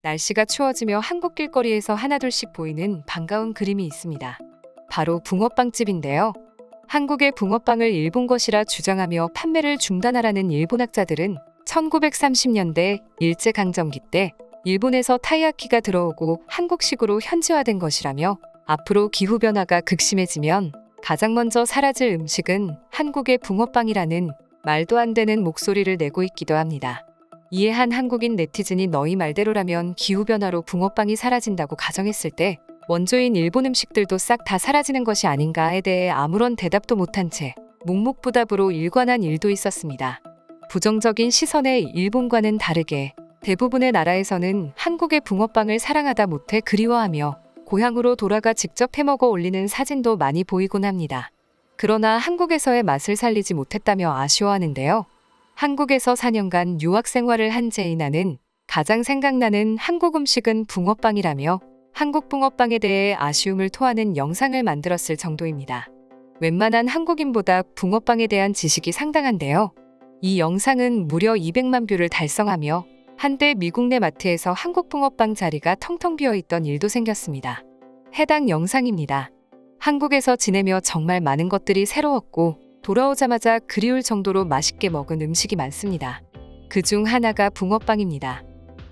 날씨가 추워지며 한국 길거리에서 하나둘씩 보이는 반가운 그림이 있습니다. 바로 붕어빵집인데요. 한국의 붕어빵을 일본 것이라 주장하며 판매를 중단하라는 일본 학자들은 1930년대 일제강점기 때 일본에서 타이야키가 들어오고 한국식으로 현지화된 것이라며 앞으로 기후변화가 극심해지면 가장 먼저 사라질 음식은 한국의 붕어빵이라는 말도 안 되는 목소리를 내고 있기도 합니다. 이에 한 한국인 네티즌이 너희 말대로라면 기후변화로 붕어빵이 사라진다고 가정했을 때 원조인 일본 음식들도 싹 다 사라지는 것이 아닌가에 대해 아무런 대답도 못한 채 묵묵부답으로 일관한 일도 있었습니다. 부정적인 시선의 일본과는 다르게 대부분의 나라에서는 한국의 붕어빵을 사랑하다 못해 그리워하며 고향으로 돌아가 직접 해먹어 올리는 사진도 많이 보이곤 합니다. 그러나 한국에서의 맛을 살리지 못했다며 아쉬워하는데요. 한국에서 4년간 유학 생활을 한 제이나는 가장 생각나는 한국 음식은 붕어빵이라며 한국 붕어빵에 대해 아쉬움을 토하는 영상을 만들었을 정도입니다. 웬만한 한국인보다 붕어빵에 대한 지식이 상당한데요. 이 영상은 무려 200만 뷰를 달성하며 한때 미국 내 마트에서 한국 붕어빵 자리가 텅텅 비어있던 일도 생겼습니다. 해당 영상입니다. 한국에서 지내며 정말 많은 것들이 새로웠고 돌아오자마자 그리울 정도로 맛있게 먹은 음식이 많습니다. 그중 하나가 붕어빵입니다.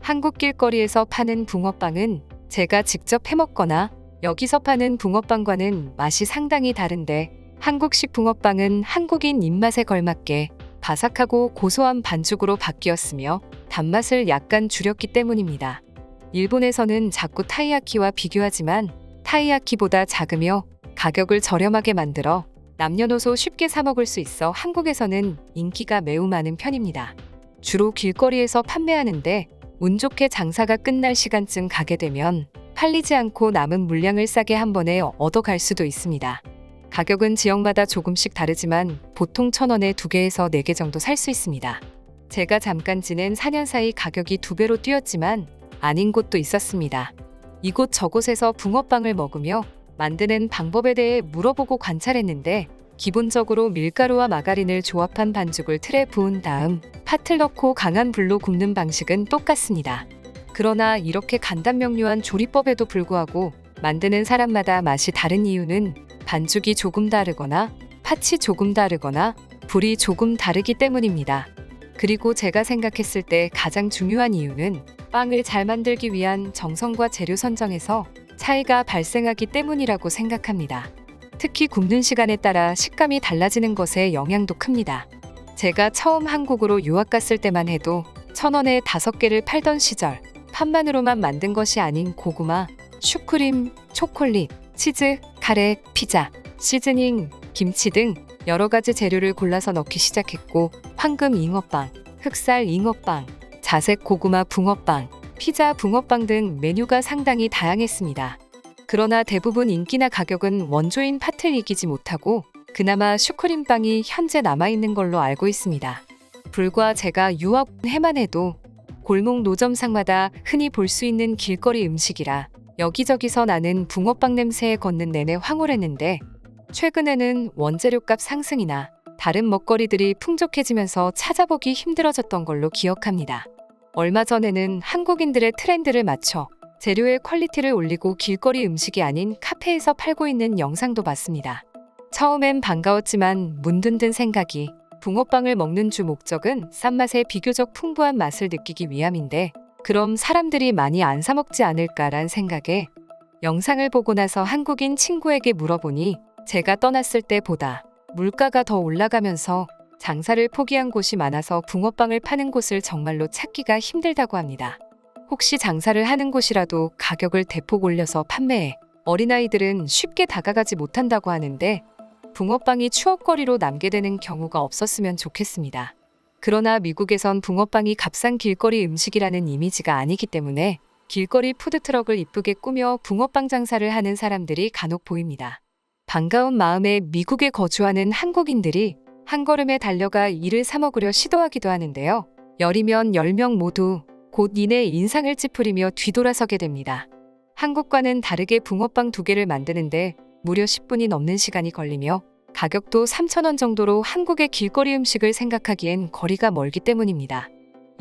한국 길거리에서 파는 붕어빵은 제가 직접 해먹거나 여기서 파는 붕어빵과는 맛이 상당히 다른데 한국식 붕어빵은 한국인 입맛에 걸맞게 바삭하고 고소한 반죽으로 바뀌었으며 단맛을 약간 줄였기 때문입니다. 일본에서는 자꾸 타이야키와 비교하지만 타이야키보다 작으며 가격을 저렴하게 만들어 남녀노소 쉽게 사 먹을 수 있어 한국에서는 인기가 매우 많은 편입니다. 주로 길거리에서 판매하는데 운 좋게 장사가 끝날 시간쯤 가게 되면 팔리지 않고 남은 물량을 싸게 한 번에 얻어갈 수도 있습니다. 가격은 지역마다 조금씩 다르지만 보통 1,000원에 2개에서 4개 정도 살 수 있습니다. 제가 잠깐 지낸 4년 사이 가격이 2배로 뛰었지만 아닌 곳도 있었습니다. 이곳 저곳에서 붕어빵을 먹으며 만드는 방법에 대해 물어보고 관찰했는데 기본적으로 밀가루와 마가린을 조합한 반죽을 틀에 부은 다음 팥을 넣고 강한 불로 굽는 방식은 똑같습니다. 그러나 이렇게 간단명료한 조리법에도 불구하고 만드는 사람마다 맛이 다른 이유는 반죽이 조금 다르거나 팥이 조금 다르거나 불이 조금 다르기 때문입니다. 그리고 제가 생각했을 때 가장 중요한 이유는 빵을 잘 만들기 위한 정성과 재료 선정에서 차이가 발생하기 때문이라고 생각합니다. 특히 굽는 시간에 따라 식감이 달라지는 것에 영향도 큽니다. 제가 처음 한국으로 유학 갔을 때만 해도 1,000원에 5개를 팔던 시절 팥만으로만 만든 것이 아닌 고구마, 슈크림, 초콜릿, 치즈, 카레, 피자, 시즈닝, 김치 등 여러 가지 재료를 골라서 넣기 시작했고 황금 잉어빵, 흑살 잉어빵, 자색 고구마 붕어빵, 피자 붕어빵 등 메뉴가 상당히 다양했습니다. 그러나 대부분 인기나 가격은 원조인 팥을 이기지 못하고 그나마 슈크림빵이 현재 남아있는 걸로 알고 있습니다. 불과 제가 유학 온 해만 해도 골목 노점상마다 흔히 볼 수 있는 길거리 음식이라 여기저기서 나는 붕어빵 냄새에 걷는 내내 황홀했는데 최근에는 원재료값 상승이나 다른 먹거리들이 풍족해지면서 찾아보기 힘들어졌던 걸로 기억합니다. 얼마 전에는 한국인들의 트렌드를 맞춰 재료의 퀄리티를 올리고 길거리 음식이 아닌 카페에서 팔고 있는 영상도 봤습니다. 처음엔 반가웠지만 문득 든 생각이 붕어빵을 먹는 주 목적은 싼맛에 비교적 풍부한 맛을 느끼기 위함인데 그럼 사람들이 많이 안 사 먹지 않을까란 생각에 영상을 보고 나서 한국인 친구에게 물어보니 제가 떠났을 때보다 물가가 더 올라가면서 장사를 포기한 곳이 많아서 붕어빵을 파는 곳을 정말로 찾기가 힘들다고 합니다. 혹시 장사를 하는 곳이라도 가격을 대폭 올려서 판매해 어린아이들은 쉽게 다가가지 못한다고 하는데 붕어빵이 추억거리로 남게 되는 경우가 없었으면 좋겠습니다. 그러나 미국에선 붕어빵이 값싼 길거리 음식이라는 이미지가 아니기 때문에 길거리 푸드트럭을 이쁘게 꾸며 붕어빵 장사를 하는 사람들이 간혹 보입니다. 반가운 마음에 미국에 거주하는 한국인들이 한 걸음에 달려가 이를 사 먹으려 시도하기도 하는데요. 열이면 10명 모두 곧 이내 인상을 찌푸리며 뒤돌아서게 됩니다. 한국과는 다르게 붕어빵 2개를 만드는데 무려 10분이 넘는 시간이 걸리며 가격도 3,000원 정도로 한국의 길거리 음식을 생각하기엔 거리가 멀기 때문입니다.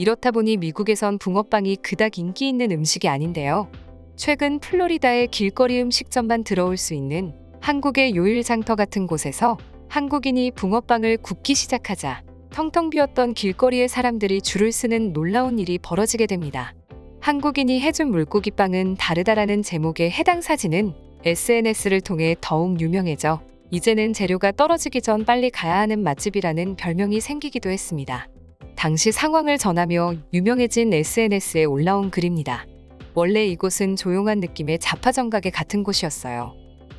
이렇다 보니 미국에선 붕어빵이 그닥 인기 있는 음식이 아닌데요. 최근 플로리다의 길거리 음식점만 들어올 수 있는 한국의 요일장터 같은 곳에서 한국인이 붕어빵을 굽기 시작하자 텅텅 비었던 길거리의 사람들이 줄을 서는 놀라운 일이 벌어지게 됩니다. 한국인이 해준 물고기빵은 다르다라는 제목의 해당 사진은 SNS를 통해 더욱 유명해져 이제는 재료가 떨어지기 전 빨리 가야 하는 맛집이라는 별명이 생기기도 했습니다. 당시 상황을 전하며 유명해진 SNS에 올라온 글입니다. 원래 이곳은 조용한 느낌의 자파정가게 같은 곳이었어요.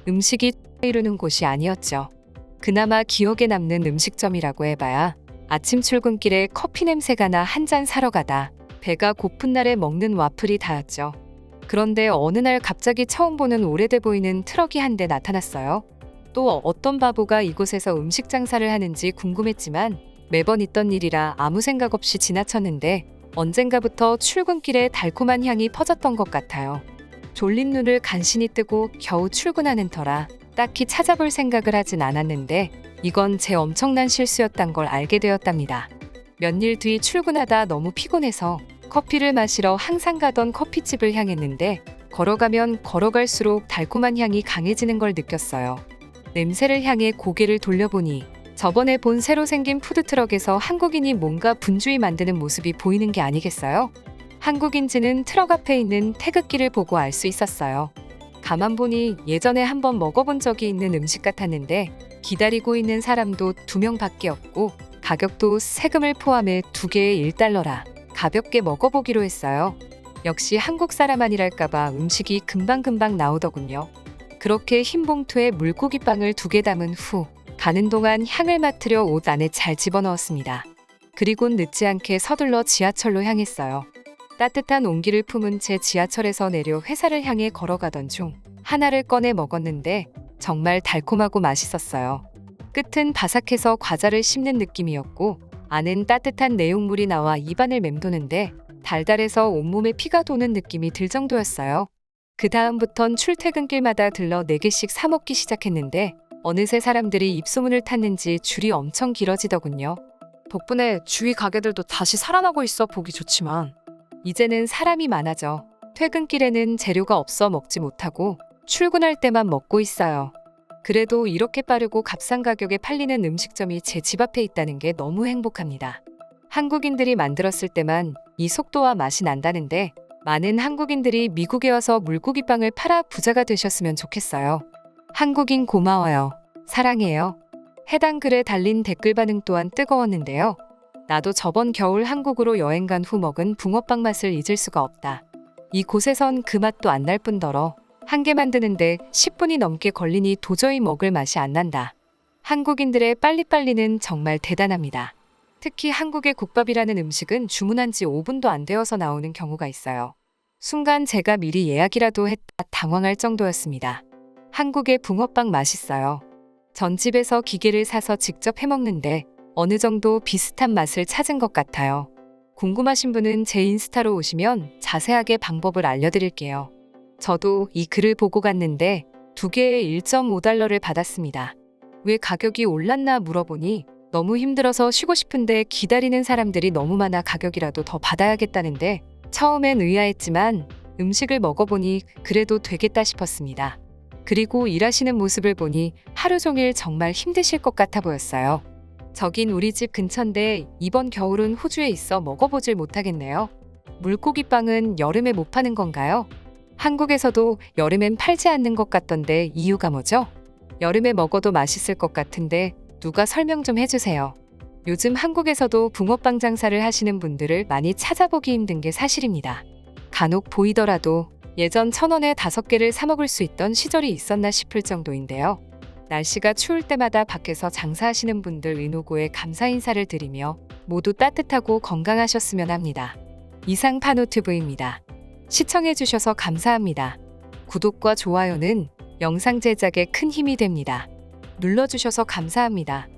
음식이 이루는 곳이 아니었죠. 그나마 기억에 남는 음식점이라고 해봐야 아침 출근길에 커피 냄새가 나 한 잔 사러 가다 배가 고픈 날에 먹는 와플이 다였죠. 그런데 어느 날 갑자기 처음 보는 오래돼 보이는 트럭이 한 대 나타났어요. 또 어떤 바보가 이곳에서 음식 장사를 하는지 궁금했지만 매번 있던 일이라 아무 생각 없이 지나쳤는데 언젠가부터 출근길에 달콤한 향이 퍼졌던 것 같아요. 졸린 눈을 간신히 뜨고 겨우 출근하는 터라 딱히 찾아볼 생각을 하진 않았는데 이건 제 엄청난 실수였단 걸 알게 되었답니다. 몇일 뒤 출근하다 너무 피곤해서 커피를 마시러 항상 가던 커피집을 향했는데 걸어가면 걸어갈수록 달콤한 향이 강해지는 걸 느꼈어요. 냄새를 향해 고개를 돌려보니 저번에 본 새로 생긴 푸드트럭에서 한국인이 뭔가 분주히 만드는 모습이 보이는 게 아니겠어요? 한국인지는 트럭 앞에 있는 태극기를 보고 알 수 있었어요. 가만 보니 예전에 한번 먹어본 적이 있는 음식 같았는데 기다리고 있는 사람도 2명밖에 없고 가격도 세금을 포함해 2개에 $1라 가볍게 먹어보기로 했어요. 역시 한국 사람 아니랄까봐 음식이 금방금방 나오더군요. 그렇게 흰 봉투에 물고기빵을 2개 담은 후 가는 동안 향을 맡으려 옷 안에 잘 집어넣었습니다. 그리곤 늦지 않게 서둘러 지하철로 향했어요. 따뜻한 온기를 품은 채 지하철에서 내려 회사를 향해 걸어가던 중 하나를 꺼내 먹었는데 정말 달콤하고 맛있었어요. 끝은 바삭해서 과자를 씹는 느낌이었고 안은 따뜻한 내용물이 나와 입안을 맴도는데 달달해서 온몸에 피가 도는 느낌이 들 정도였어요. 그 다음부턴 출퇴근길마다 들러 4개씩 사 먹기 시작했는데 어느새 사람들이 입소문을 탔는지 줄이 엄청 길어지더군요. 덕분에 주위 가게들도 다시 살아나고 있어 보기 좋지만 이제는 사람이 많아져 퇴근길에는 재료가 없어 먹지 못하고 출근할 때만 먹고 있어요. 그래도 이렇게 빠르고 값싼 가격에 팔리는 음식점이 제 집 앞에 있다는 게 너무 행복합니다. 한국인들이 만들었을 때만 이 속도와 맛이 난다는데 많은 한국인들이 미국에 와서 물고기빵을 팔아 부자가 되셨으면 좋겠어요. 한국인 고마워요. 사랑해요. 해당 글에 달린 댓글 반응 또한 뜨거웠는데요. 나도 저번 겨울 한국으로 여행 간 후 먹은 붕어빵 맛을 잊을 수가 없다. 이곳에선 그 맛도 안 날 뿐더러 한 개 만드는데 10분이 넘게 걸리니 도저히 먹을 맛이 안 난다. 한국인들의 빨리빨리는 정말 대단합니다. 특히 한국의 국밥이라는 음식은 주문한 지 5분도 안 되어서 나오는 경우가 있어요. 순간 제가 미리 예약이라도 했다 당황할 정도였습니다. 한국의 붕어빵 맛있어요. 전 집에서 기계를 사서 직접 해먹는데 어느 정도 비슷한 맛을 찾은 것 같아요. 궁금하신 분은 제 인스타로 오시면 자세하게 방법을 알려드릴게요. 저도 이 글을 보고 갔는데 2개에 $1.5를 받았습니다. 왜 가격이 올랐나 물어보니 너무 힘들어서 쉬고 싶은데 기다리는 사람들이 너무 많아 가격이라도 더 받아야겠다는데 처음엔 의아했지만 음식을 먹어보니 그래도 되겠다 싶었습니다. 그리고 일하시는 모습을 보니 하루 종일 정말 힘드실 것 같아 보였어요. 저긴 우리 집 근처인데 이번 겨울은 호주에 있어 먹어보질 못하겠네요. 물고기빵은 여름에 못 파는 건가요? 한국에서도 여름엔 팔지 않는 것 같던데 이유가 뭐죠? 여름에 먹어도 맛있을 것 같은데 누가 설명 좀 해주세요. 요즘 한국에서도 붕어빵 장사를 하시는 분들을 많이 찾아보기 힘든 게 사실입니다. 간혹 보이더라도 예전 1,000원에 5개를 사 먹을 수 있던 시절이 있었나 싶을 정도인데요. 날씨가 추울 때마다 밖에서 장사하시는 분들 의노고에 감사 인사를 드리며 모두 따뜻하고 건강하셨으면 합니다. 이상 파노튜브입니다. 시청해주셔서 감사합니다. 구독과 좋아요는 영상 제작에 큰 힘이 됩니다. 눌러주셔서 감사합니다.